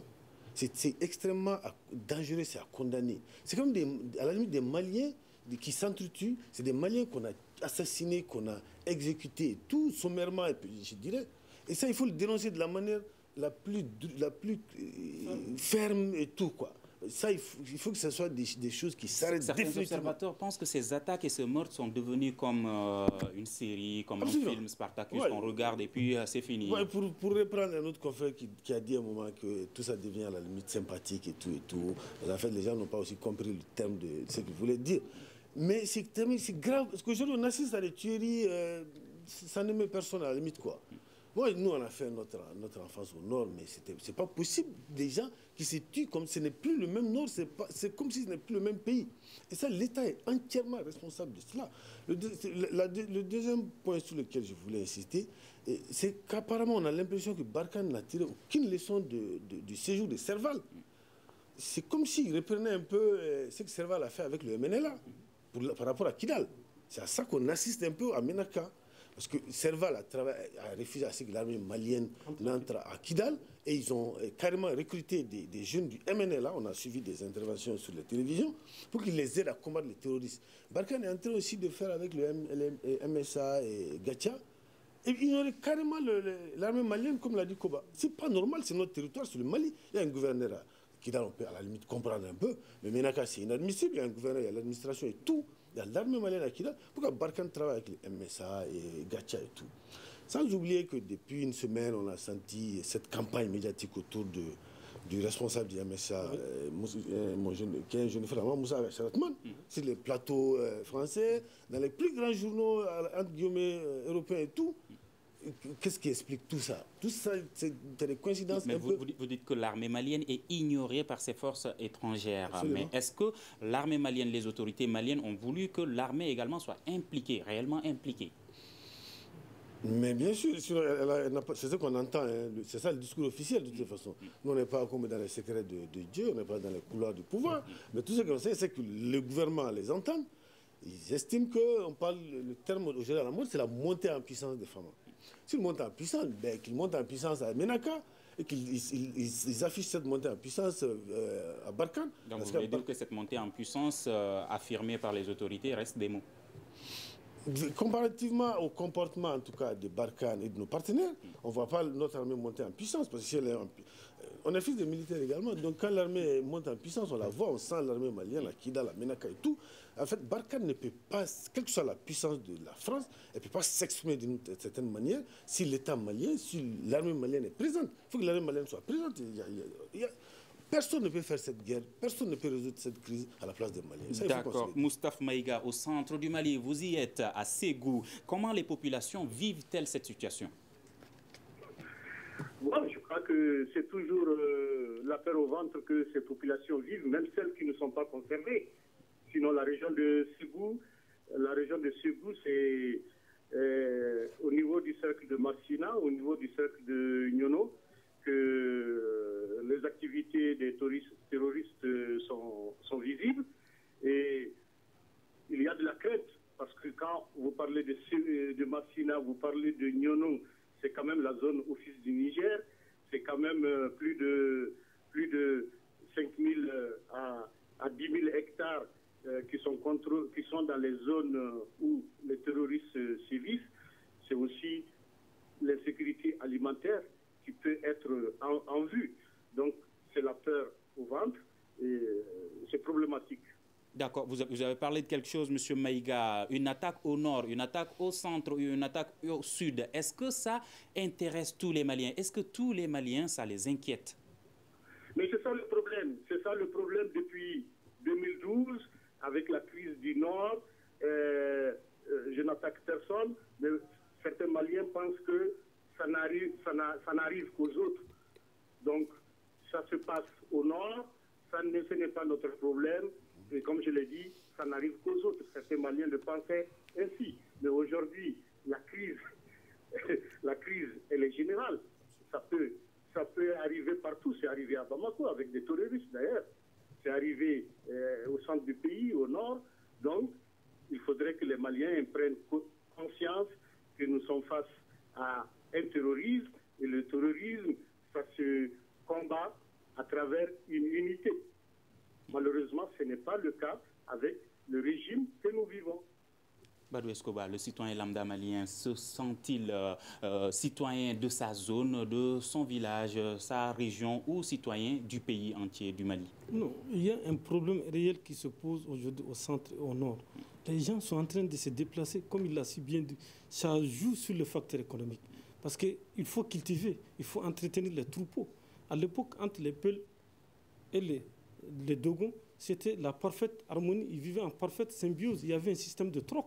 C'est extrêmement dangereux, c'est à condamner. C'est comme à la limite des Maliens qui s'entretuent. C'est des Maliens qu'on a assassinés, qu'on a exécutés, tout sommairement, je dirais. Et ça, il faut le dénoncer de la manière la plus ferme et tout, quoi. Ça, il faut que ce soit des choses qui s'arrêtent définitivement. Certains observateurs pensent que ces attaques et ces meurtres sont devenus comme une série, comme Absolument. un film Spartacus qu'on regarde et puis c'est fini. Ouais, pour reprendre un autre confrère qui a dit à un moment que tout ça devient à la limite sympathique et tout. En fait, les gens n'ont pas aussi compris le terme de ce qu'il voulait dire. Mais c'est grave, parce qu'aujourd'hui, on assiste à des tueries sans aimer personne, à la limite, quoi. Moi, nous, on a fait notre enfance au Nord, mais c'est pas possible. Des gens qui se tuent comme ce n'est plus le même Nord, c'est comme si ce n'est plus le même pays. Et ça, l'État est entièrement responsable de cela. Le deuxième point sur lequel je voulais insister, c'est qu'apparemment, on a l'impression que Barkhane n'a tiré aucune leçon du séjour de Serval. C'est comme s'il reprenait un peu ce que Serval a fait avec le MNLA par rapport à Kidal. C'est à ça qu'on assiste un peu à Ménaka. Parce que Serval a refusé à ce que l'armée malienne n'entre à Kidal et ils ont carrément recruté des jeunes du MNLA. On a suivi des interventions sur la télévision pour qu'ils les aident à combattre les terroristes. Barkhane est en train aussi de faire avec le MSA et Gacha. Et ignorer carrément l'armée malienne, comme l'a dit Koba. C'est pas normal, c'est notre territoire, c'est le Mali. Il y a un gouverneur à Kidal, on peut à la limite comprendre un peu, mais Ménaka, c'est inadmissible. Il y a un gouverneur, il y a l'administration et tout. Il y a l'armée malienne à Kidal. Pourquoi Barkhane travaille avec les MSA et Gacha et tout? Sans oublier que depuis une semaine, on a senti cette campagne médiatique autour du responsable du MSA, qui est un jeune frère, Moussa Charatman, sur les plateaux français, dans les plus grands journaux, entre guillemets, européens et tout. Qu'est-ce qui explique tout ça? Tout ça, c'est des coïncidences. Mais vous dites que l'armée malienne est ignorée par ses forces étrangères. Absolument. Mais est-ce que l'armée malienne, les autorités maliennes ont voulu que l'armée également soit impliquée, réellement impliquée? Mais bien sûr, c'est ce qu'on entend. Hein. C'est ça le discours officiel de toute façon. Nous, on n'est pas comme dans les secrets de Dieu, on n'est pas dans les couloirs du pouvoir. Mais tout ce qu'on sait, c'est que le gouvernement les entend. Ils estiment qu'on parle, le terme aujourd'hui à la mode, c'est la montée en puissance des femmes. S'ils montent en puissance, qu'ils montent en puissance à Ménaka et qu'ils affichent cette montée en puissance à Barkhane. Donc vous voulez dire que cette montée en puissance affirmée par les autorités reste des mots? Comparativement au comportement, en tout cas, de Barkhane et de nos partenaires, on ne voit pas notre armée monter en puissance, parce qu'on est fils de militaires également, donc quand l'armée monte en puissance, on la voit, on sent l'armée malienne, la Kida, la Ménaka et tout. En fait, Barkhane ne peut pas, quelle que soit la puissance de la France, elle ne peut pas s'exprimer d'une certaine manière si l'État malien, si l'armée malienne est présente. Il faut que l'armée malienne soit présente. Personne ne peut faire cette guerre, personne ne peut résoudre cette crise à la place des Maliens. D'accord. Moustapha Maïga, au centre du Mali, vous y êtes, à Ségou. Comment les populations vivent-elles cette situation? Bon, je crois que c'est toujours l'affaire au ventre que ces populations vivent, même celles qui ne sont pas concernées. Sinon, la région de Ségou, c'est au niveau du cercle de Massina, au niveau du cercle de Nyono, que les activités des terroristes sont visibles. Et il y a de la crainte, parce que quand vous parlez de Massina, vous parlez de Nyono, c'est quand même la zone office du Niger, c'est quand même plus de 5 000 à 10 000 hectares qui sont dans les zones où les terroristes sévissent. C'est aussi l'insécurité alimentaire qui peut être en vue. Donc, c'est la peur au ventre et c'est problématique. D'accord. Vous avez parlé de quelque chose, M. Maïga, une attaque au nord, une attaque au centre, une attaque au sud. Est-ce que ça intéresse tous les Maliens? Est-ce que tous les Maliens, ça les inquiète? Mais c'est ça le problème. C'est ça le problème depuis 2012, avec la crise du Nord. Je n'attaque personne, mais certains Maliens pensent que ça n'arrive qu'aux autres. Donc, ça se passe au nord, ce n'est pas notre problème. Et comme je l'ai dit, ça n'arrive qu'aux autres. Certains Maliens le pensaient ainsi. Mais aujourd'hui, la crise, elle est générale. Ça peut arriver partout. C'est arrivé à Bamako avec des terroristes d'ailleurs. C'est arrivé au centre du pays, au nord. Donc, il faudrait que les Maliens prennent conscience que nous sommes face à un terrorisme, et le terrorisme, ça se combat à travers une unité. Malheureusement, ce n'est pas le cas avec le régime que nous vivons. Badou Escobar, le citoyen lambda malien, se sent-il citoyen de sa zone, de son village, sa région ou citoyen du pays entier, du Mali? Non, il y a un problème réel qui se pose aujourd'hui au centre et au nord. Les gens sont en train de se déplacer, comme il l'a si bien dit. Ça joue sur le facteur économique. Parce qu'il faut cultiver, il faut entretenir les troupeaux. À l'époque, entre les Peuls et les Dogons, c'était la parfaite harmonie. Ils vivaient en parfaite symbiose. Il y avait un système de troc,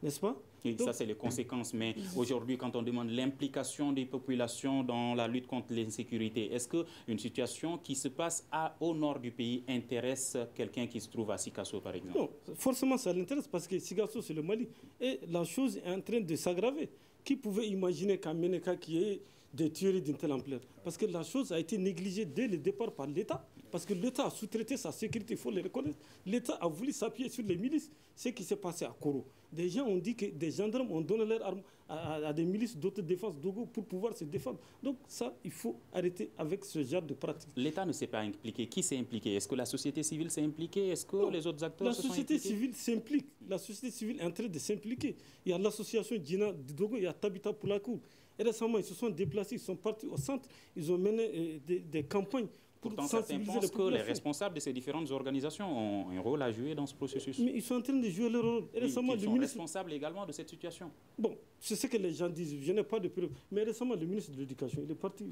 n'est-ce pas? Oui, donc, ça, c'est les conséquences. Mais aujourd'hui, quand on demande l'implication des populations dans la lutte contre l'insécurité, est-ce qu'une situation qui se passe au nord du pays intéresse quelqu'un qui se trouve à Sikasso, par exemple? Non, forcément, ça l'intéresse parce que Sikasso, c'est le Mali. Et la chose est en train de s'aggraver. Qui pouvait imaginer qu'à Ménaka, qu'il y ait des tueries d'une telle ampleur? Parce que la chose a été négligée dès le départ par l'État. Parce que l'État a sous-traité sa sécurité, il faut le reconnaître. L'État a voulu s'appuyer sur les milices. Ce qui s'est passé à Koro. Des gens ont dit que des gendarmes ont donné leurs armes à des milices d'autodéfense Dogo pour pouvoir se défendre. Donc ça, il faut arrêter avec ce genre de pratique. L'État ne s'est pas impliqué. Qui s'est impliqué? Est-ce que la société civile s'est impliquée? Est-ce que les autres acteurs se sont impliqués? La société civile s'implique. La société civile est en train de s'impliquer. Il y a l'association Djina Dogo, il y a Tabita Poulakou. Et récemment, ils se sont déplacés, ils sont partis au centre, ils ont mené des campagnes. Pourtant, certains pensent que les responsables de ces différentes organisations ont un rôle à jouer dans ce processus. Mais ils sont en train de jouer leur rôle. Et récemment, ils sont responsables également de cette situation. Bon, c'est ce que les gens disent. Je n'ai pas de preuves. Mais récemment, le ministre de l'Éducation, il est parti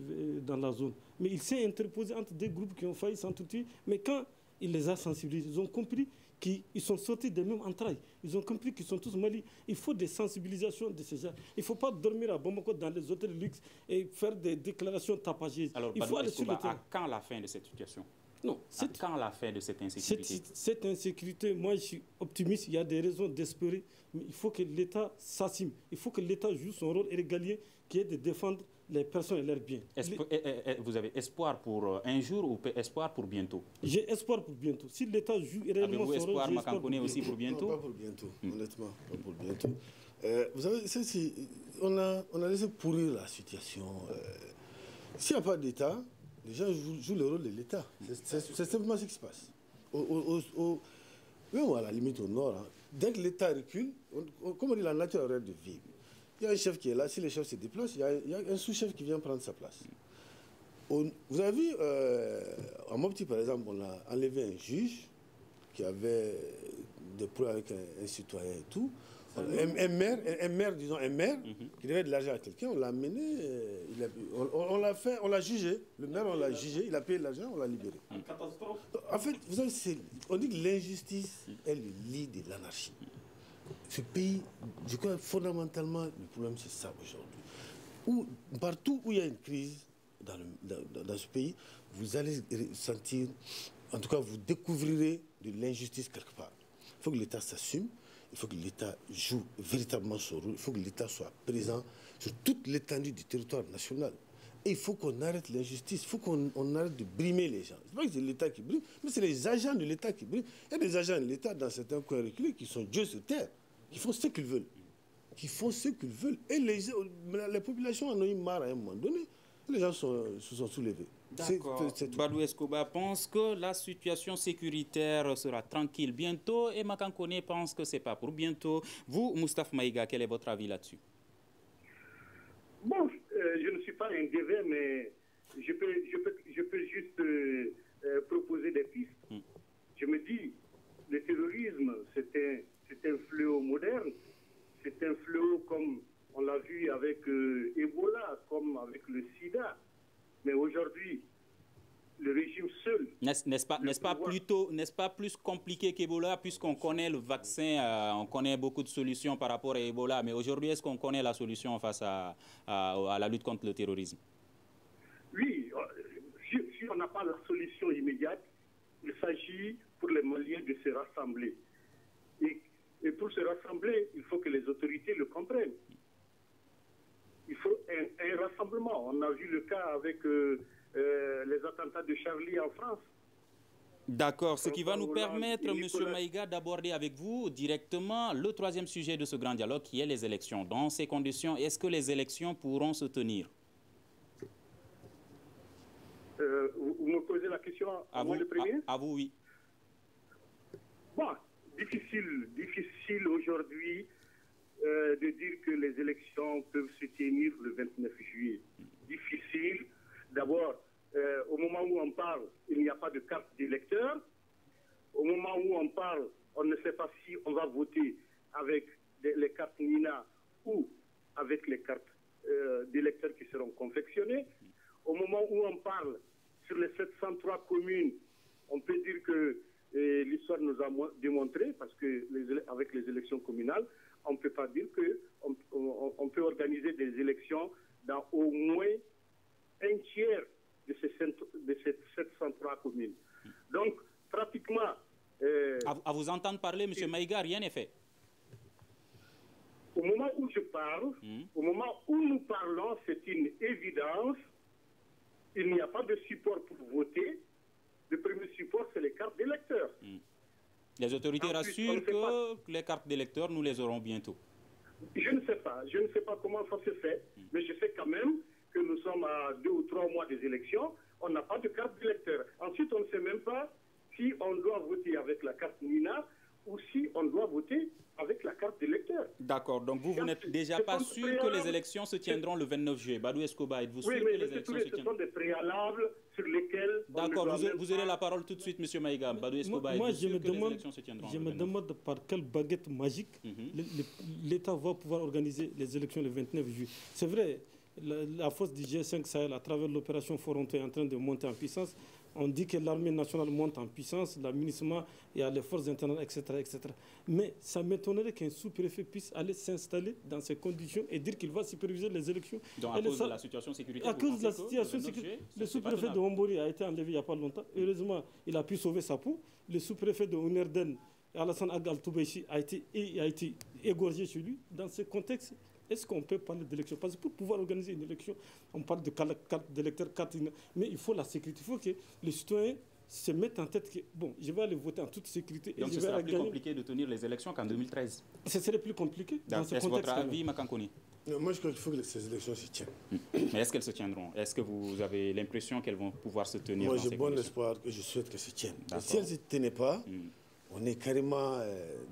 dans la zone. Mais il s'est interposé entre deux groupes qui ont failli s'entretuer. Mais quand il les a sensibilisés, ils ont compris qu'ils sont sortis des mêmes entrailles. Ils ont compris qu'ils sont tous Mali. Il faut des sensibilisations de ces gens. Il ne faut pas dormir à Bamako dans les hôtels de luxe et faire des déclarations tapageuses. Alors, il faut aller sur le terrain. À quand la fin de cette situation? Non. À quand la fin de cette insécurité? Cette insécurité, moi je suis optimiste, il y a des raisons d'espérer, mais il faut que l'État s'assume. Il faut que l'État joue son rôle régalien qui est de défendre les personnes et leurs biens. Vous avez espoir pour un jour ou espoir pour bientôt? J'ai espoir pour bientôt. Si l'État joue réellement son rôle, espoir Makankone aussi pour bientôt? Non, pas pour bientôt, honnêtement, pas pour bientôt. Vous savez, on a laissé pourrir la situation. S'il n'y a pas d'État, les gens jouent le rôle de l'État. C'est simplement ce qui se passe. Même à la limite au nord, hein, dès que l'État recule, comme on dit, la nature a de vivre. Il y a un chef qui est là, si le chef se déplace, il y a un sous-chef qui vient prendre sa place. Vous avez vu, à Mopti par exemple, on a enlevé un juge qui avait des problèmes avec un citoyen et tout. Un maire, qui devait de l'argent à quelqu'un, on l'a amené, on l'a jugé. Le maire, on l'a jugé, il a payé de l'argent, on l'a libéré. En fait, vous savez, on dit que l'injustice est le lit de l'anarchie. Ce pays, je crois fondamentalement, le problème c'est ça aujourd'hui. Partout où il y a une crise dans ce pays, vous allez sentir, en tout cas vous découvrirez de l'injustice quelque part. Il faut que l'État s'assume. Il faut que l'État joue véritablement son rôle. Il faut que l'État soit présent sur toute l'étendue du territoire national. Et il faut qu'on arrête l'injustice. Il faut qu'on arrête de brimer les gens. Ce n'est pas que c'est l'État qui brime, mais c'est les agents de l'État qui briment. Il y a des agents de l'État dans certains coins reculés qui sont Dieu sur terre, qui font ce qu'ils veulent. Et les populations en ont eu marre à un moment donné. Les gens se sont soulevés. D'accord. Badou Escoba pense que la situation sécuritaire sera tranquille bientôt et Makankone pense que ce n'est pas pour bientôt. Vous, Moustapha Maïga, quel est votre avis là-dessus? Bon, je ne suis pas un dévet, mais je peux juste proposer des pistes. Je me dis, le terrorisme, c'est un fléau moderne. C'est un fléau comme on l'a vu avec Ebola, comme avec le sida. Mais aujourd'hui, le régime seul... N'est-ce pas plus compliqué qu'Ebola, puisqu'on connaît le vaccin, on connaît beaucoup de solutions par rapport à Ebola, mais aujourd'hui, est-ce qu'on connaît la solution face à la lutte contre le terrorisme? Oui, si on n'a pas la solution immédiate, il s'agit pour les Maliens de se rassembler. Et pour se rassembler, il faut que les autorités le comprennent. Il faut un rassemblement. On a vu le cas avec les attentats de Charlie en France. D'accord, ce qui va nous permettre, M. Maïga, d'aborder avec vous directement le troisième sujet de ce grand dialogue, qui est les élections. Dans ces conditions, est-ce que les élections pourront se tenir? Vous me posez la question à moi le premier? À vous, oui. Bon, difficile aujourd'hui de dire que les élections peuvent se tenir le 29 juillet. Difficile. D'abord, au moment où on parle, il n'y a pas de carte d'électeur. Au moment où on parle, on ne sait pas si on va voter avec les cartes NINA ou avec les cartes d'électeurs qui seront confectionnées. Au moment où on parle sur les 703 communes, on peut dire que l'histoire nous a démontré, parce que avec les élections communales, on ne peut pas dire qu'on peut organiser des élections dans au moins un tiers de ces 703 communes. Donc, pratiquement... à vous entendre parler, M. Maïga, rien n'est fait. Au moment où je parle, au moment où nous parlons, c'est une évidence. Il n'y a pas de support pour voter. Le premier support, c'est les cartes d'électeurs. Les autorités rassurent que les cartes d'électeurs, nous les aurons bientôt. Je ne sais pas. Je ne sais pas comment ça se fait. Mais je sais quand même que nous sommes à 2 ou 3 mois des élections. On n'a pas de carte d'électeur. Ensuite, on ne sait même pas si on doit voter avec la carte NINA ou si on doit voter avec la carte d'électeur. D'accord. Donc vous n'êtes déjà pas sûr que les élections se tiendront le 29 juillet. Badou Escoba, êtes-vous sûr que les élections se tiendront? Ce sont des préalables sur lesquels... D'accord. Vous aurez la parole tout de suite, M. Maïga. Badou Escoba, moi, je me demande par quelle baguette magique l'État va pouvoir organiser les élections le 29 juillet. C'est vrai, la force du G5 Sahel, à travers l'opération Foronto, est en train de monter en puissance. On dit que l'armée nationale monte en puissance, l'aménagement, il y a les forces internationales, etc., etc. Mais ça m'étonnerait qu'un sous-préfet puisse aller s'installer dans ces conditions et dire qu'il va superviser les élections. Donc à cause de la situation sécuritaire. À cause de la situation sécuritaire. Le sous-préfet de Hombori a été enlevé il n'y a pas longtemps. Heureusement, il a pu sauver sa peau. Le sous-préfet de Ounerden, Alassane Agal Toubéchi, a été égorgé chez lui. Dans ce contexte, est-ce qu'on peut parler d'élection? Parce que pour pouvoir organiser une élection, on parle de carte d'électeur, mais il faut la sécurité. Il faut que les citoyens se mettent en tête que, bon, je vais aller voter en toute sécurité. Donc, ce sera plus compliqué de tenir les élections qu'en 2013. Ce serait plus compliqué dans ce contexte. Est-ce votre avis, Makankoni? Moi, je crois qu'il faut que ces élections se tiennent. Mais est-ce qu'elles se tiendront? Est-ce que vous avez l'impression qu'elles vont pouvoir se tenir? Moi, j'ai bon espoir et je souhaite qu'elles se tiennent. Si elles ne se tenaient pas, on est carrément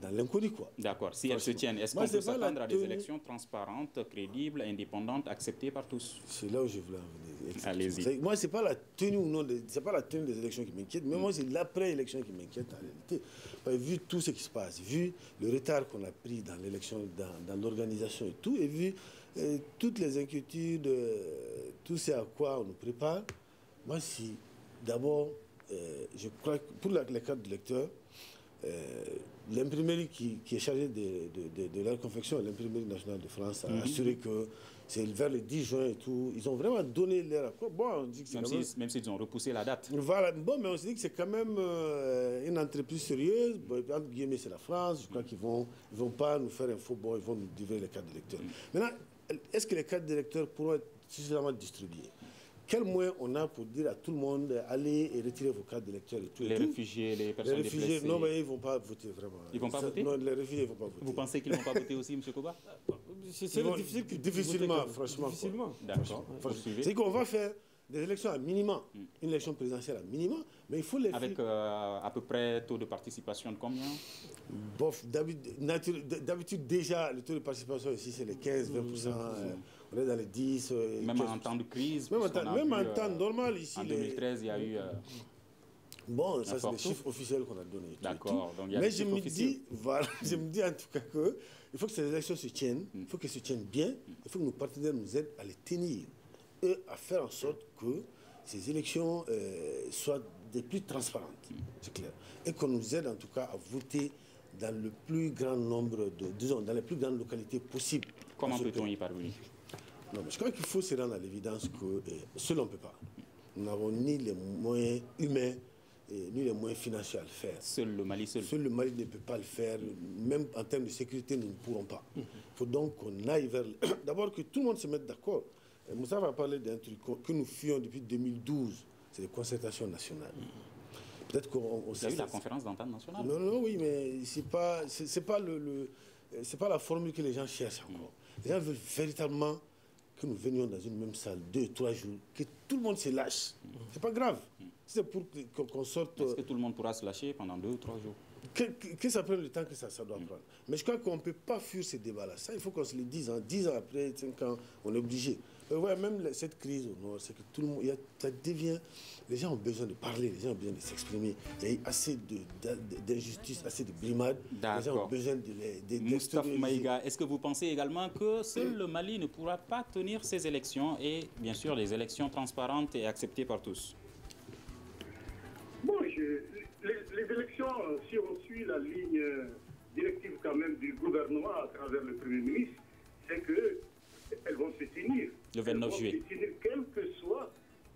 dans l'inconnu, quoi. D'accord. Si elles se tiennent, est-ce qu'on peut s'attendre à des élections transparentes, crédibles, indépendantes, acceptées par tous? C'est là où je voulais en venir. Allez-y. Moi, c'est pas la tenue ou non, c'est pas la tenue des élections qui m'inquiète, mais moi, c'est l'après-élection qui m'inquiète en réalité. Vu tout ce qui se passe, vu le retard qu'on a pris dans l'élection, dans l'organisation et tout, et vu toutes les inquiétudes, tout ce à quoi on nous prépare, moi, si d'abord, je crois que pour les cartes de lecteurs, l'imprimerie qui est chargée de la confection, l'imprimerie nationale de France, a assuré que c'est vers le 10 juin et tout. Ils ont vraiment donné l'air à quoi. Bon, on dit que c'est même s'ils ont repoussé la date. Voilà. Bon, mais on se dit que c'est quand même une entreprise sérieuse. Bon, entre guillemets, c'est la France. Je crois qu'ils vont pas nous faire un faux bon. Ils vont nous livrer les cartes d'électeurs. Maintenant, est-ce que les cartes d'électeurs pourront être suffisamment distribuées? Quels moyens on a pour dire à tout le monde allez et retirez vos cartes d'électeurs et tout? Les réfugiés, les personnes déplacées. Non, mais ils ne vont pas voter vraiment. Ils ne vont pas voter? Non, les réfugiés ne vont pas voter. Vous pensez qu'ils ne vont pas voter aussi, M. Koba? C'est difficilement, franchement. Difficilement. D'accord. C'est qu'on va faire des élections à minima, une élection présidentielle à minima, mais il faut les faire. Avec à peu près taux de participation de combien? Bof, d'habitude déjà, le taux de participation ici, c'est les 15-20%. On est dans les 10. Même en temps de crise. Même en temps normal ici. En 2013, il y a eu. Bon, ça c'est les chiffres officiels qu'on a donnés. D'accord. Mais je me dis en tout cas qu'il faut que ces élections se tiennent, il faut qu'elles se tiennent bien, il faut que nos partenaires nous aident à les tenir et à faire en sorte que ces élections soient des plus transparentes, c'est clair. Et qu'on nous aide en tout cas à voter dans le plus grand nombre dans les plus grandes localités possibles. Comment peut-on y parvenir? Non, mais je crois qu'il faut se rendre à l'évidence que seul on ne peut pas. Nous n'avons ni les moyens humains, ni les moyens financiers à le faire. Seul le Mali le Mali ne peut pas le faire. Même en termes de sécurité, nous ne pourrons pas. Il faut donc qu'on aille vers... D'abord que tout le monde se mette d'accord. Moussa va parler d'un truc que nous fuyons depuis 2012. C'est les concertations nationales. Peut-être qu'on... Vous avez eu la conférence d'entente nationale? Non, oui, mais c'est pas la formule que les gens cherchent encore. Les gens veulent véritablement que nous venions dans une même salle 2-3 jours, que tout le monde se lâche. C'est pas grave. C'est pour qu'on sorte... Est-ce que tout le monde pourra se lâcher pendant 2 ou 3 jours? Que ça prenne le temps que ça doit prendre. Mais je crois qu'on ne peut pas fuir ces débats-là. Ça, il faut qu'on se le dise. 10 ans après, 5 ans, on est obligé. Ouais, même cette crise au Nord, c'est que tout le monde... ça devient... Les gens ont besoin de parler, les gens ont besoin de s'exprimer. Il y a eu assez d'injustice, assez de brimades. Les gens ont besoin de Moustapha Maïga, est-ce que vous pensez également que seul le Mali ne pourra pas tenir ces élections et bien sûr les élections transparentes et acceptées par tous? Bon, les élections, si on suit la ligne directive quand même du gouvernement à travers le Premier ministre, c'est qu'elles vont se tenir. Le 29 juillet. Elles vont se tenir,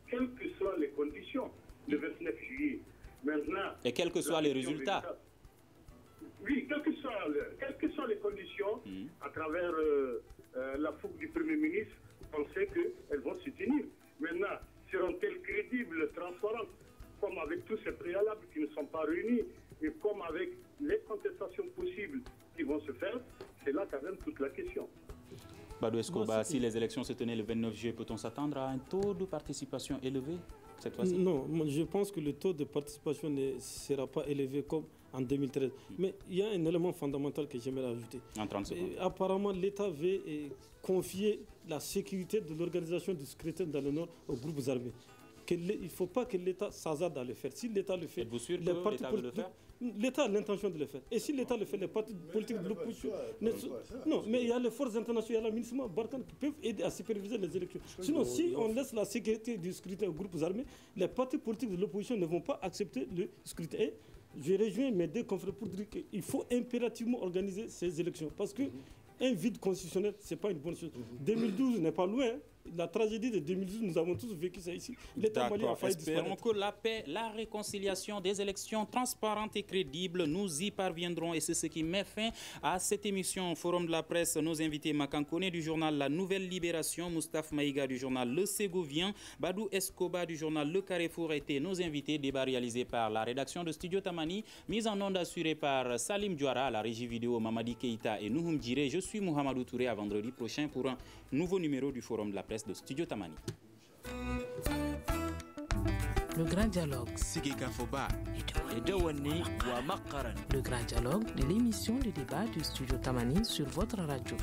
quelles que soient les conditions, le 29 juillet. Maintenant, et quels que soient les résultats. Oui, quelles que soient les conditions, à travers la fougue du Premier ministre, on sait qu'elles vont se tenir. Maintenant, seront-elles crédibles, transparentes, comme avec tous ces préalables qui ne sont pas réunis, et comme avec les contestations possibles qui vont se faire, c'est là quand même toute la question. Badou Escoba, si les élections se tenaient le 29 juillet, peut-on s'attendre à un taux de participation élevé cette fois-ci? Non, je pense que le taux de participation ne sera pas élevé comme en 2013. Mais il y a un élément fondamental que j'aimerais ajouter. En 30 secondes. Apparemment, l'État veut confier la sécurité de l'organisation du scrutin dans le Nord aux groupes armés. Il ne faut pas que l'État s'hasarde à le faire. Si l'État le fait, êtes-vous sûr que l'État veut le faire? L'État a l'intention de le faire. Et si l'État le fait, les partis politiques de l'opposition... Non, mais il y a les forces internationales, il y a la Barkhane qui peuvent aider à superviser les élections. Sinon, si on laisse la sécurité du scrutin aux groupes armés, les partis politiques de l'opposition ne vont pas accepter le scrutin. Et je rejoins mes deux confrères pour dire qu'il faut impérativement organiser ces élections. Parce qu'un vide constitutionnel, ce n'est pas une bonne chose. 2012 n'est pas loin. La tragédie de 2012, nous avons tous vécu ça ici. L'État malien a failli Espérons disparaître. que la paix, la réconciliation, des élections transparentes et crédibles, nous y parviendrons. Et c'est ce qui met fin à cette émission Forum de la presse. Nos invités Makankone du journal La Nouvelle Libération, Moustapha Maïga du journal Le Ségovien, Badou Escobar du journal Le Carrefour étaient nos invités. Débat réalisé par la rédaction de Studio Tamani, mise en onde assurée par Salim Diouara, la régie vidéo Mamadi Keita et Nouhoum Djire. Je suis Mohamedou Touré, à vendredi prochain pour un nouveau numéro du Forum de la presse de Studio Tamani. Le grand dialogue. Le grand dialogue de l'émission de débat du Studio Tamani sur votre radio.